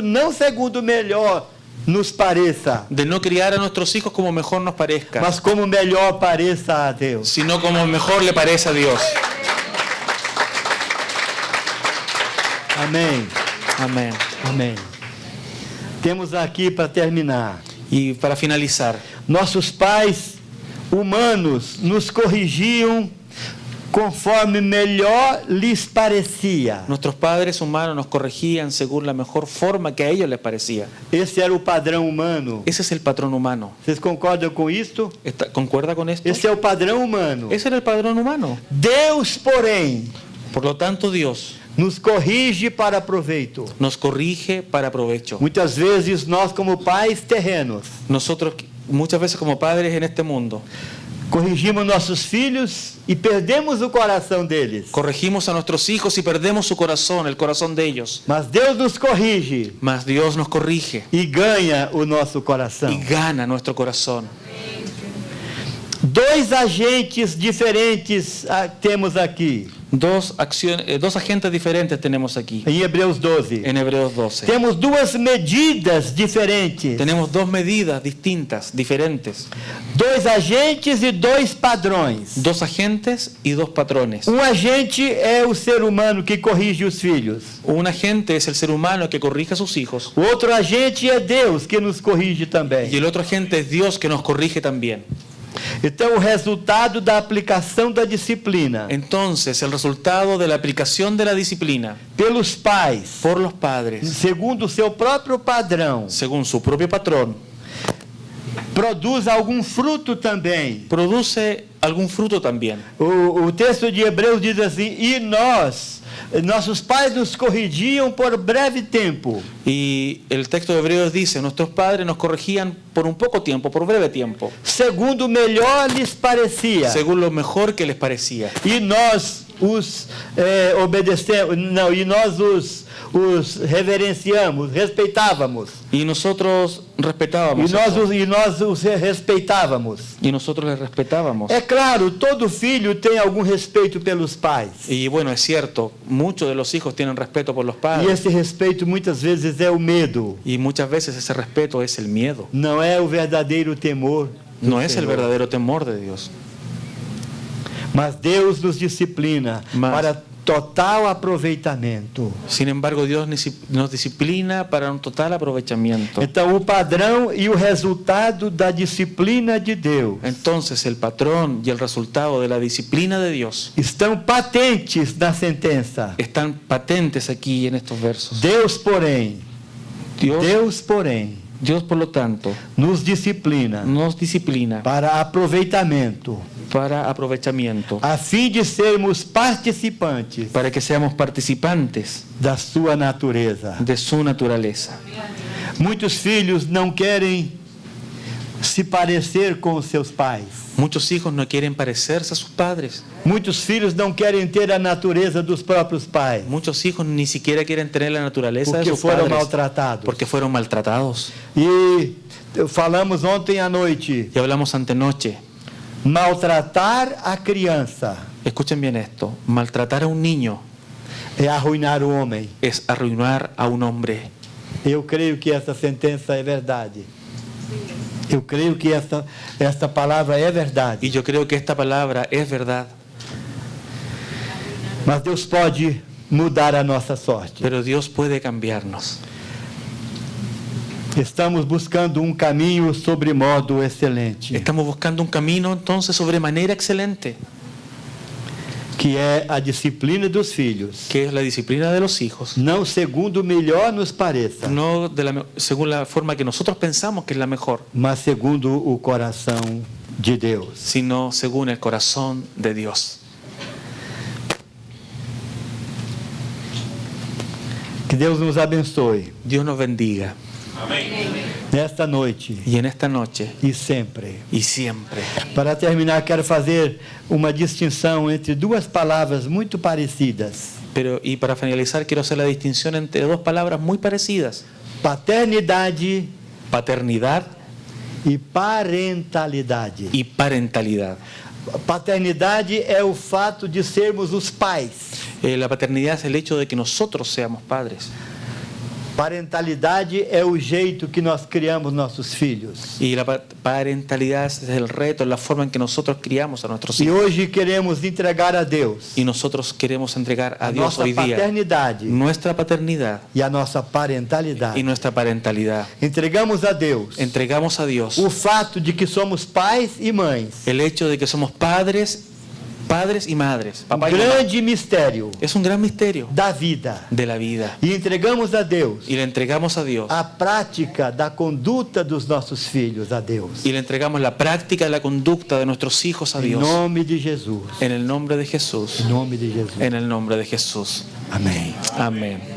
não segundo melhor nos pareça, De no criar a nuestros hijos como mejor nos parezca, mas como melhor pareça a Deus. sino como mejor le parece a Dios. Amém. Amén. Amém. Temos aqui para terminar. Y para finalizar, Nossos pais humanos nos corrigiam conforme melhor lhes parecia. nuestros padres humanos nos corregían según la mejor forma que a ellos les parecía. Esse era o padrão humano. Ese es el patrón humano. Vocês concordam com isto? ¿Concuerda con esto? Esse é o padrão humano. Ese era el padrón humano. Deus, porém, Por lo tanto, Dios nos corrige para proveito. nos corrige para provecho. Muitas vezes nós, como pais terrenos, Nosotros, muchas veces como padres en este mundo, Corrigimos nossos filhos e perdemos o coração deles. Corregimos a nuestros hijos y perdemos su corazón, el corazón de ellos. Mas Deus nos corrige Mas Dios nos corrige e ganha o nosso y coração. gana nuestro corazón. Dois agentes diferentes temos aqui, Dos agentes diferentes tenemos aquí, em Hebreus 12. en Hebreos 12. Temos duas medidas diferentes. Tenemos dos medidas distintas, diferentes. Dois agentes e dois padrões. Dos agentes y dos patrones. Um agente é o ser humano que corrige os filhos. Un agente es el ser humano que corrige a sus hijos. O outro agente é Deus que nos corrige Y também. el otro agente es Dios que nos corrige también. Então, o resultado da aplicação da disciplina Entonces, el resultado de la aplicación de la disciplina pelos pais, por los padres, segundo o seu próprio padrão, según su propio patrón, produz algum fruto também. produce algún fruto también. O texto de Hebreus diz assim: e nossos pais nos corrigiam por breve tempo, Y el texto de Hebreos dice, nuestros padres nos corregían por un poco tiempo, por breve tiempo, segundo melhor lhes parecia. según lo mejor que les parecía. E nós os obedecemos, não, e nós os reverenciamos, respeitávamos. Y nosotros E respetábamos. nós os respeitávamos. Y nosotros les respetábamos. É claro, todo filho tem algum respeito pelos pais. Y bueno, es cierto, muchos de los hijos tienen respeto por los E padres. esse respeito muitas vezes é o medo, Y muchas veces ese respeto es el miedo. não é o verdadeiro temor. do No es el Senhor. verdadero temor de Dios. Mas Deus nos disciplina para total aproveitamento. Sin embargo, Dios nos disciplina para un total aprovechamiento. Então, o padrão e o resultado da disciplina de Deus Entonces, el patrón y el resultado de la disciplina de Dios estão patentes na sentença. están patentes aquí en estos versos. Deus, porém, Dios, por lo tanto, nos disciplina nos disciplina para aproveitamento, para aprovechamiento, a fim de sermos participantes para que seamos participantes da sua natureza. de su naturaleza. Muitos filhos não querem se parecer com os seus pais. Muchos hijos no quieren parecerse a sus padres. Muitos filhos não querem ter a natureza dos próprios pais, Muchos hijos ni siquiera quieren tener la naturaleza de porque sus foram padres maltratados. porque fueron maltratados. E falamos ontem à noite, Y hablamos antenoche. maltratar a criança Escuchen bien esto. Maltratar a un niño é arruinar o homem. es arruinar a un hombre. Eu creio que essa sentença é verdade. Eu creio que esta palavra é verdade. Y yo creo que esta palabra es verdad. Mas Deus pode mudar a nossa sorte. Pero Dios puede cambiarnos. Estamos buscando um caminho sobre modo excelente, Estamos buscando un camino entonces sobremanera excelente, que é a disciplina dos filhos, que es la disciplina de los hijos. não segundo melhor nos pareça, No según la forma que nosotros pensamos que es la mejor, mas segundo o coração de Deus. sino según el corazón de Dios. Que Deus nos abençoe Dios nos bendiga. nesta noite Y en esta noche e sempre. y siempre. Para terminar, quero fazer uma distinção entre duas palavras muito parecidas: Y para finalizar, quiero hacer la distinción entre dos palabras muy parecidas: paternidade paternidad e parentalidade. y parentalidad. Paternidade é o fato de sermos os pais. La paternidad es el hecho de que nosotros seamos padres. Parentalidade é o jeito que nós criamos nossos filhos. Y la parentalidad es el reto, la forma en que nosotros criamos a nuestros E hijos. hoje queremos entregar a Deus Y nosotros queremos entregar a Dios nossa hoy día paternidade nuestra paternidad e a nossa parentalidade. y nuestra parentalidad. Entregamos a Deus Entregamos a Dios o fato de que somos pais e mães. el hecho de que somos padres y madres. Um Papá y mamá. grande mistério Es un gran misterio da vida. de la vida. E entregamos a Deus Y le entregamos a Dios. a prática da conduta dos nossos filhos a Deus. Y le entregamos la práctica de la conducta de nuestros hijos a Em Dios. nome de Jesus. En el nombre de Jesús. Em nome de Jesus. En el nombre de Jesús. Amém. Amén.